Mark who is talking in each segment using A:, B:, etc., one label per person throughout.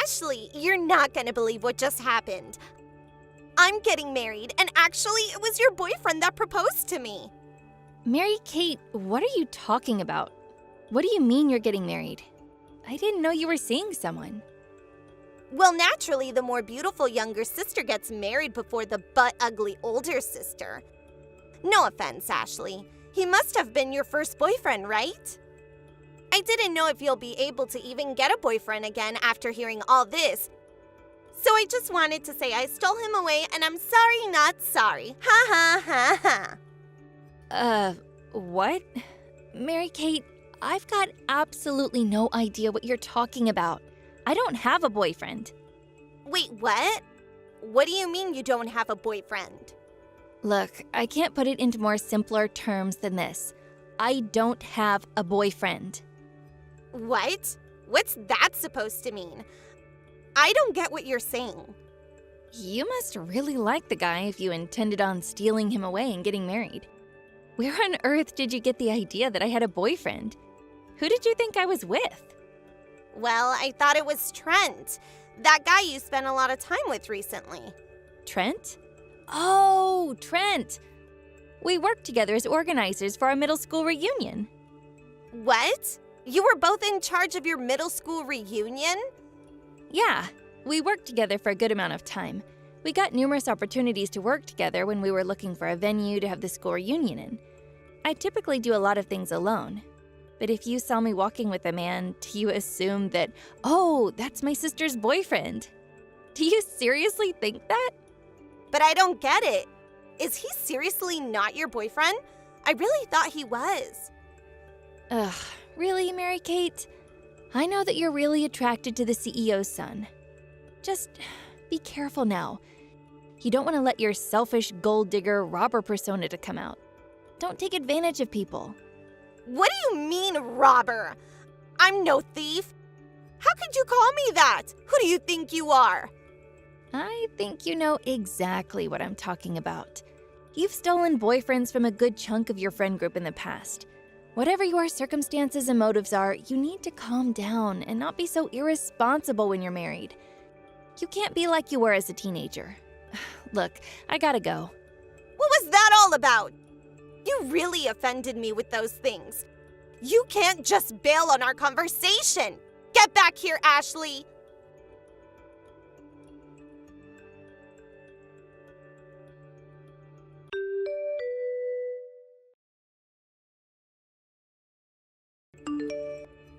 A: Ashley, you're not gonna believe what just happened. I'm getting married, and actually, it was your boyfriend that proposed to me.
B: Mary-Kate, what are you talking about? What do you mean you're getting married? I didn't know you were seeing someone.
A: Well, naturally, the more beautiful younger sister gets married before the butt-ugly older sister. No offense, Ashley. He must have been your first boyfriend, right? I didn't know if you'll be able to even get a boyfriend again after hearing all this. So I just wanted to say I stole him away and I'm sorry not sorry. Ha ha ha ha.
B: What? Mary-Kate, I've got absolutely no idea what you're talking about. I don't have a boyfriend.
A: Wait, what? What do you mean you don't have a boyfriend?
B: Look, I can't put it into more simpler terms than this. I don't have a boyfriend.
A: What? What's that supposed to mean? I don't get what you're saying.
B: You must really like the guy if you intended on stealing him away and getting married. Where on earth did you get the idea that I had a boyfriend? Who did you think I was with?
A: Well, I thought it was Trent, that guy you spent a lot of time with recently.
B: Trent? Oh, Trent! We worked together as organizers for our middle school reunion.
A: What? You were both in charge of your middle school reunion?
B: Yeah, we worked together for a good amount of time. We got numerous opportunities to work together when we were looking for a venue to have the school reunion in. I typically do a lot of things alone. But if you saw me walking with a man, do you assume that, oh, that's my sister's boyfriend? Do you seriously think that?
A: But I don't get it. Is he seriously not your boyfriend? I really thought he was.
B: Ugh, really, Mary-Kate? I know that you're really attracted to the CEO's son. Just be careful now. You don't want to let your selfish gold digger robber persona to come out. Don't take advantage of people.
A: What do you mean, robber? I'm no thief. How could you call me that? Who do you think you are?
B: I think you know exactly what I'm talking about. You've stolen boyfriends from a good chunk of your friend group in the past. Whatever your circumstances and motives are, you need to calm down and not be so irresponsible when you're married. You can't be like you were as a teenager. Look, I gotta go.
A: What was that all about? You really offended me with those things. You can't just bail on our conversation. Get back here, Ashley.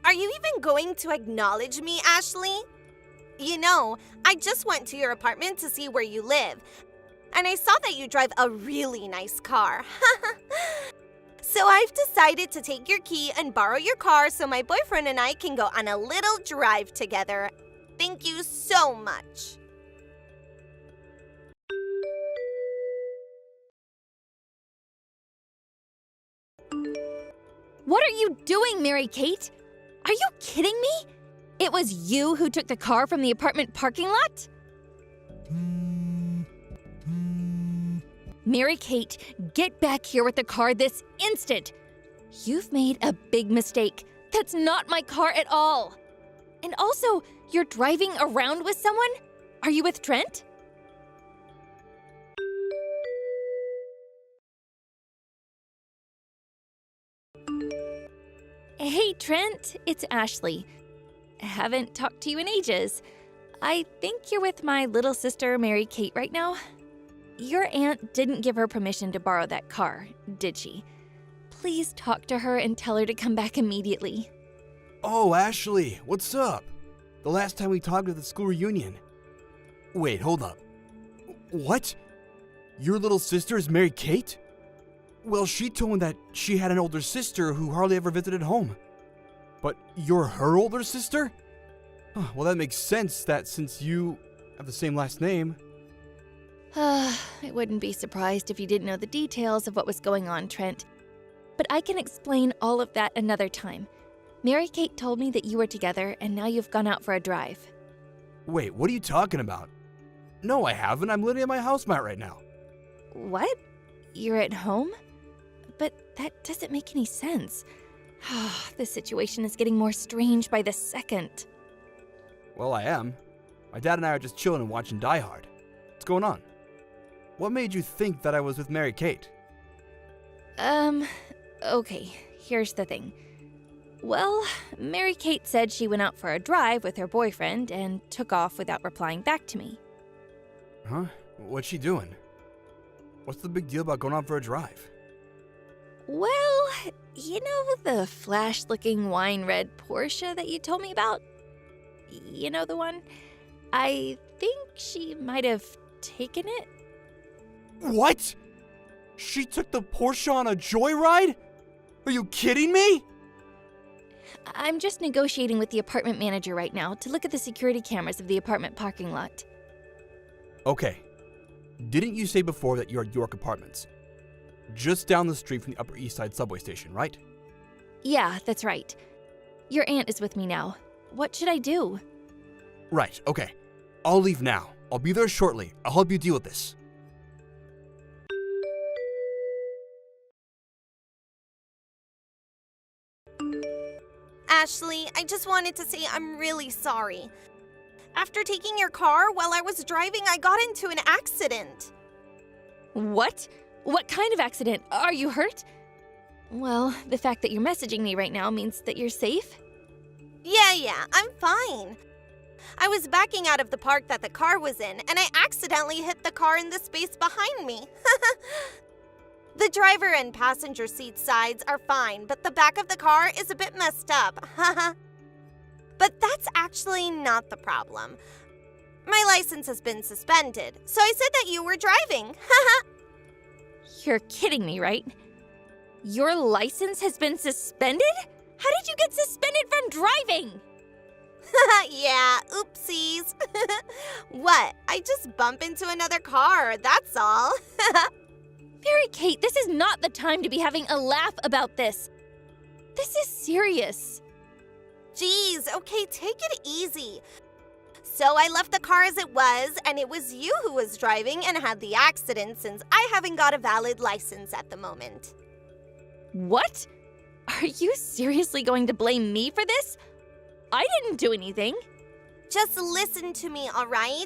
A: Are you even going to acknowledge me, Ashley? You know, I just went to your apartment to see where you live, and I saw that you drive a really nice car. So I've decided to take your key and borrow your car so my boyfriend and I can go on a little drive together. Thank you so much.
B: What are you doing, Mary-Kate? Are you kidding me? It was you who took the car from the apartment parking lot? Mary-Kate, get back here with the car this instant. You've made a big mistake. That's not my car at all. And also, you're driving around with someone? Are you with Trent? Hey, Trent, it's Ashley. Haven't talked to you in ages. I think you're with my little sister, Mary-Kate, right now. Your aunt didn't give her permission to borrow that car, did she? Please talk to her and tell her to come back immediately.
C: Oh, Ashley, what's up? The last time we talked at the school reunion. Wait, hold up. What? Your little sister is Mary-Kate? Well, she told me that she had an older sister who hardly ever visited home. But you're her older sister? Huh, well, that makes sense that since you have the same last name.
B: I wouldn't be surprised if you didn't know the details of what was going on, Trent. But I can explain all of that another time. Mary-Kate told me that you were together and now you've gone out for a drive.
C: Wait, what are you talking about? No, I haven't. I'm living at my housemate right now.
B: What? You're at home? But that doesn't make any sense. This situation is getting more strange by the second.
C: Well, I am. My dad and I are just chilling and watching Die Hard. What's going on? What made you think that I was with Mary Kate?
B: Okay, here's the thing. Well, Mary Kate said she went out for a drive with her boyfriend and took off without replying back to me.
C: Huh? What's she doing? What's the big deal about going out for a drive?
B: Well, you know the flash-looking wine red Porsche that you told me about? You know the one? I think she might have taken it.
C: What? She took the Porsche on a joyride? Are you kidding me?
B: I'm just negotiating with the apartment manager right now to look at the security cameras of the apartment parking lot.
C: Okay. Didn't you say before that you're at York Apartments? Just down the street from the Upper East Side subway station, right?
B: Yeah, that's right. Your aunt is with me now. What should I do?
C: Right, okay. I'll leave now. I'll be there shortly. I'll help you deal with this.
A: Ashley, I just wanted to say I'm really sorry. After taking your car while I was driving, I got into an accident.
B: What? What kind of accident? Are you hurt? Well, the fact that you're messaging me right now means that you're safe?
A: Yeah, I'm fine. I was backing out of the park that the car was in, and I accidentally hit the car in the space behind me. The driver and passenger seat sides are fine, but the back of the car is a bit messed up. But that's actually not the problem. My license has been suspended, so I said that you were driving.
B: You're kidding me, right? Your license has been suspended? How did you get suspended from driving?
A: Yeah, oopsies. What? I just bump into another car, that's all.
B: Mary Kate, this is not the time to be having a laugh about this. This is serious.
A: Jeez, okay, take it easy. So I left the car as it was, and it was you who was driving and had the accident since I haven't got a valid license at the moment.
B: What? Are you seriously going to blame me for this? I didn't do anything.
A: Just listen to me, all right?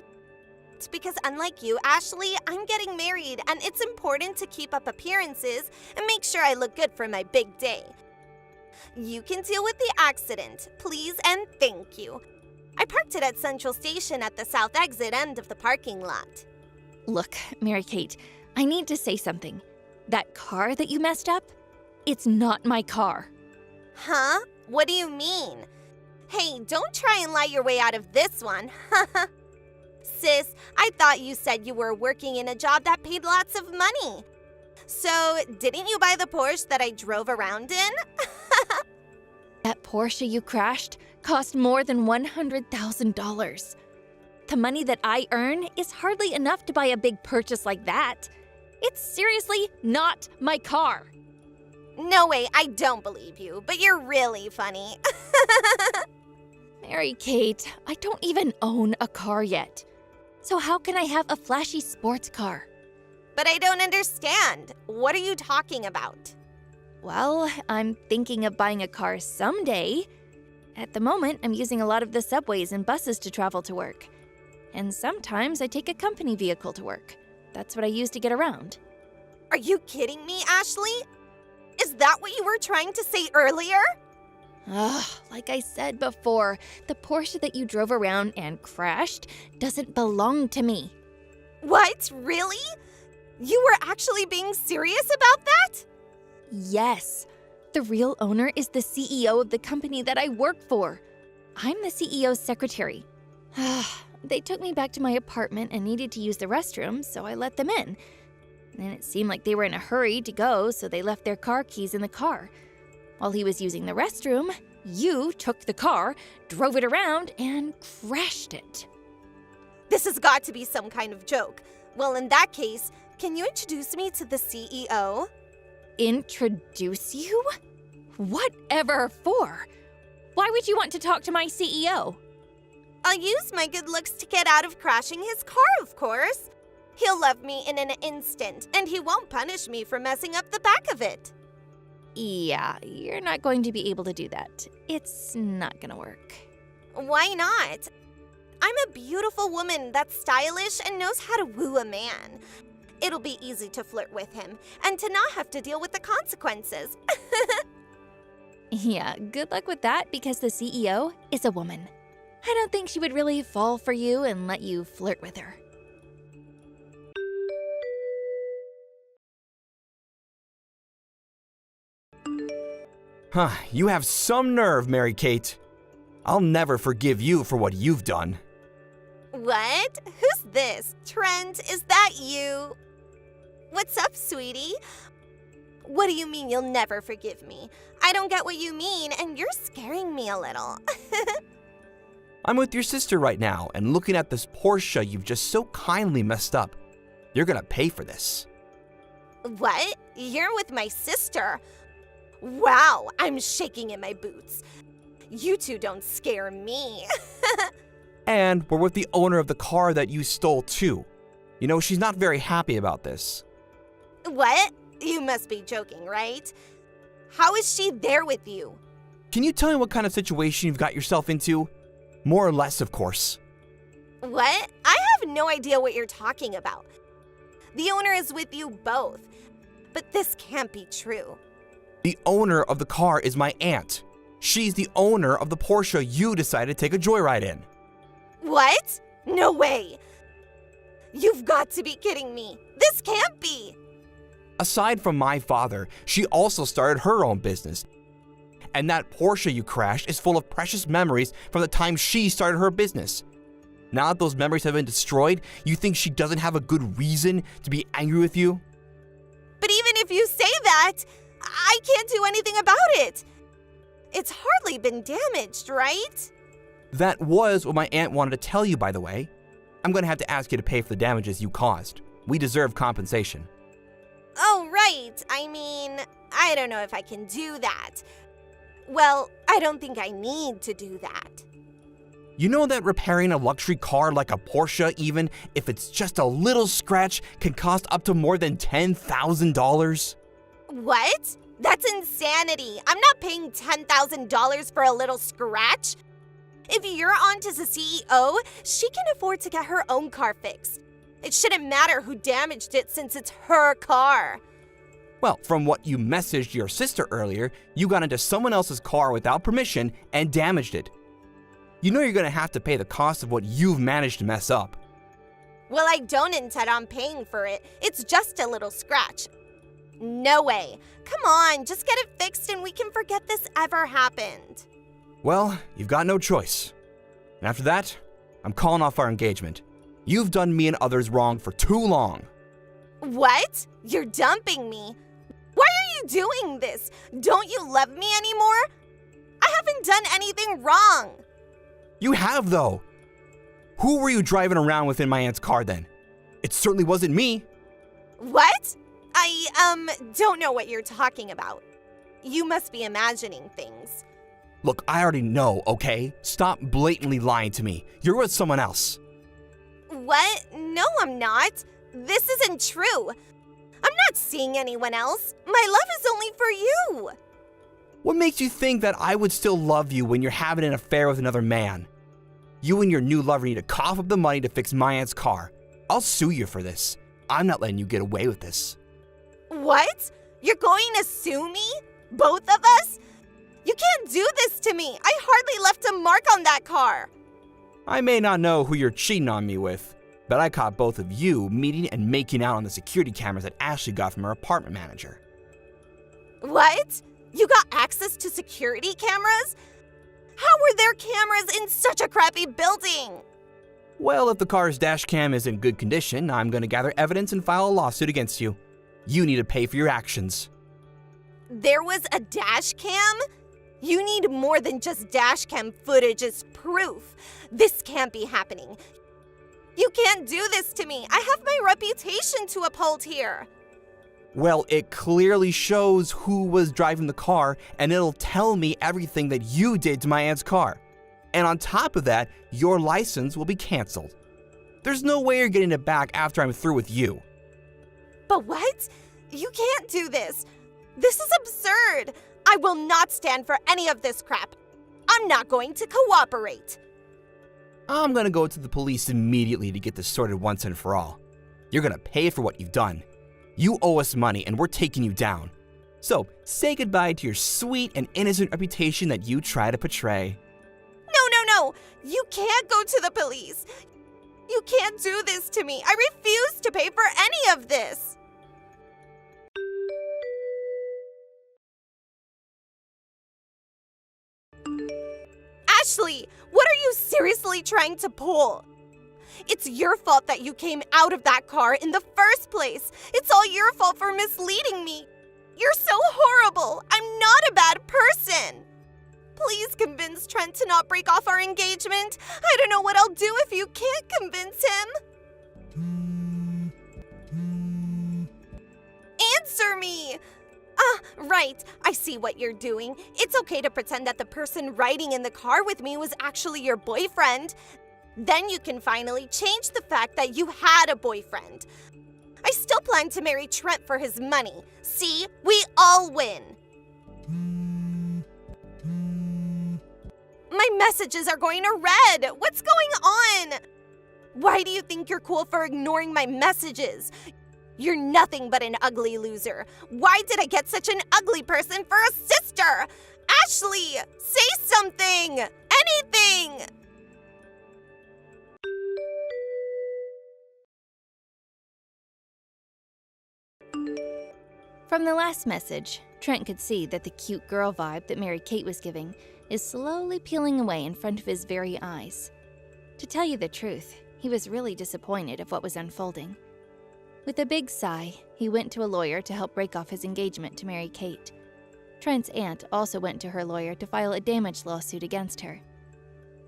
A: Because unlike you, Ashley, I'm getting married, and it's important to keep up appearances and make sure I look good for my big day. You can deal with the accident, please and thank you. I parked it at Central Station at the south exit end of the parking lot.
B: Look, Mary Kate, I need to say something. That car that you messed up, it's not my car.
A: Huh? What do you mean? Hey, don't try and lie your way out of this one. Sis, I thought you said you were working in a job that paid lots of money. So, didn't you buy the Porsche that I drove around in?
B: That Porsche you crashed cost more than $100,000. The money that I earn is hardly enough to buy a big purchase like that. It's seriously not my car.
A: No way, I don't believe you, but you're really funny.
B: Mary Kate, I don't even own a car yet. So how can I have a flashy sports car?
A: But I don't understand. What are you talking about?
B: Well, I'm thinking of buying a car someday. At the moment, I'm using a lot of the subways and buses to travel to work. And sometimes I take a company vehicle to work. That's what I use to get around.
A: Are you kidding me, Ashley? Is that what you were trying to say earlier?
B: Ugh, like I said before, the Porsche that you drove around and crashed doesn't belong to me.
A: What? Really? You were actually being serious about that?
B: Yes. The real owner is the CEO of the company that I work for. I'm the CEO's secretary. They took me back to my apartment and needed to use the restroom, so I let them in. And it seemed like they were in a hurry to go, so they left their car keys in the car. While he was using the restroom, you took the car, drove it around, and crashed it.
A: This has got to be some kind of joke. Well, in that case, can you introduce me to the CEO?
B: Introduce you? Whatever for? Why would you want to talk to my CEO?
A: I'll use my good looks to get out of crashing his car, of course. He'll love me in an instant, and he won't punish me for messing up the back of it.
B: Yeah, you're not going to be able to do that. It's not gonna work.
A: Why not? I'm a beautiful woman that's stylish and knows how to woo a man. It'll be easy to flirt with him and to not have to deal with the consequences.
B: Yeah, good luck with that because the CEO is a woman. I don't think she would really fall for you and let you flirt with her.
C: Huh, you have some nerve, Mary Kate. I'll never forgive you for what you've done.
A: What? Who's this? Trent, is that you? What's up, sweetie? What do you mean you'll never forgive me? I don't get what you mean, and you're scaring me a little.
C: I'm with your sister right now and looking at this Porsche you've just so kindly messed up. You're gonna pay for this.
A: What? You're with my sister? Wow, I'm shaking in my boots. You two don't scare me.
C: And we're with the owner of the car that you stole too. You know, she's not very happy about this.
A: What? You must be joking, right? How is she there with you?
C: Can you tell me what kind of situation you've got yourself into? More or less, of course.
A: What? I have no idea what you're talking about. The owner is with you both. But this can't be true.
C: The owner of the car is my aunt. She's the owner of the Porsche you decided to take a joyride in.
A: What? No way. You've got to be kidding me. This can't be.
C: Aside from my father, she also started her own business. And that Porsche you crashed is full of precious memories from the time she started her business. Now that those memories have been destroyed, you think she doesn't have a good reason to be angry with you?
A: But even if you say that, I can't do anything about it. It's hardly been damaged, right?
C: That was what my aunt wanted to tell you, by the way. I'm going to have to ask you to pay for the damages you caused. We deserve compensation.
A: Oh, right. I mean, I don't know if I can do that. Well, I don't think I need to do that.
C: You know that repairing a luxury car like a Porsche, even if it's just a little scratch, can cost up to more than $10,000?
A: What? That's insanity. I'm not paying $10,000 for a little scratch. If your aunt is a CEO, she can afford to get her own car fixed. It shouldn't matter who damaged it since it's her car.
C: Well, from what you messaged your sister earlier, you got into someone else's car without permission and damaged it. You know you're going to have to pay the cost of what you've managed to mess up.
A: Well, I don't intend on paying for it. It's just a little scratch. No way. Come on, just get it fixed and we can forget this ever happened.
C: Well, you've got no choice. And after that, I'm calling off our engagement. You've done me and others wrong for too long.
A: What? You're dumping me? Why are you doing this? Don't you love me anymore? I haven't done anything wrong.
C: You have, though. Who were you driving around with in my aunt's car then? It certainly wasn't me.
A: What? I don't know what you're talking about. You must be imagining things.
C: Look, I already know, okay? Stop blatantly lying to me. You're with someone else.
A: What? No, I'm not. This isn't true. I'm not seeing anyone else. My love is only for you.
C: What makes you think that I would still love you when you're having an affair with another man? You and your new lover need to cough up the money to fix my aunt's car. I'll sue you for this. I'm not letting you get away with this.
A: What? You're going to sue me? Both of us? You can't do this to me. I hardly left a mark on that car.
C: I may not know who you're cheating on me with, but I caught both of you meeting and making out on the security cameras that Ashley got from her apartment manager.
A: What? You got access to security cameras? How were there cameras in such a crappy building?
C: Well, if the car's dash cam is in good condition, I'm going to gather evidence and file a lawsuit against you. You need to pay for your actions.
A: There was a dash cam? You need more than just dash cam footage as proof. This can't be happening. You can't do this to me. I have my reputation to uphold here.
C: Well, it clearly shows who was driving the car, and it'll tell me everything that you did to my aunt's car. And on top of that, your license will be canceled. There's no way you're getting it back after I'm through with you.
A: But what? You can't do this. This is absurd. I will not stand for any of this crap. I'm not going to cooperate.
C: I'm gonna go to the police immediately to get this sorted once and for all. You're gonna pay for what you've done. You owe us money and we're taking you down. So say goodbye to your sweet and innocent reputation that you try to portray.
A: No! You can't go to the police! You can't do this to me! I refuse to pay for any of this! Ashley, what are you seriously trying to pull? It's your fault that you came out of that car in the first place. It's all your fault for misleading me. You're so horrible. I'm not a bad person. Please convince Trent to not break off our engagement. I don't know what I'll do if you can't convince him. Answer me! Right. I see what you're doing. It's okay to pretend that the person riding in the car with me was actually your boyfriend. Then you can finally change the fact that you had a boyfriend. I still plan to marry Trent for his money. See? We all win. My messages are going to red. What's going on? Why do you think you're cool for ignoring my messages? You're nothing but an ugly loser. Why did I get such an ugly person for a sister? Ashley, say something! Anything!
B: From the last message, Trent could see that the cute girl vibe that Mary-Kate was giving is slowly peeling away in front of his very eyes. To tell you the truth, he was really disappointed of what was unfolding. With a big sigh, he went to a lawyer to help break off his engagement to Mary-Kate. Trent's aunt also went to her lawyer to file a damage lawsuit against her.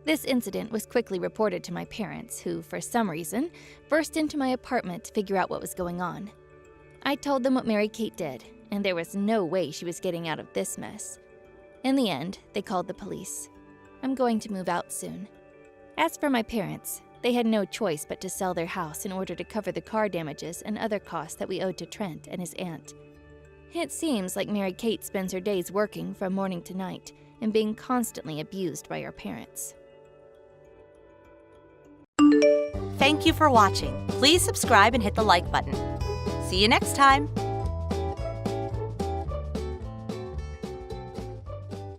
B: This incident was quickly reported to my parents, who, for some reason, burst into my apartment to figure out what was going on. I told them what Mary-Kate did, and there was no way she was getting out of this mess. In the end, they called the police. I'm going to move out soon. As for my parents, they had no choice but to sell their house in order to cover the car damages and other costs that we owed to Trent and his aunt. It seems like Mary-Kate spends her days working from morning to night and being constantly abused by her parents.
D: Thank you for watching. Please subscribe and hit the like button. See you next time!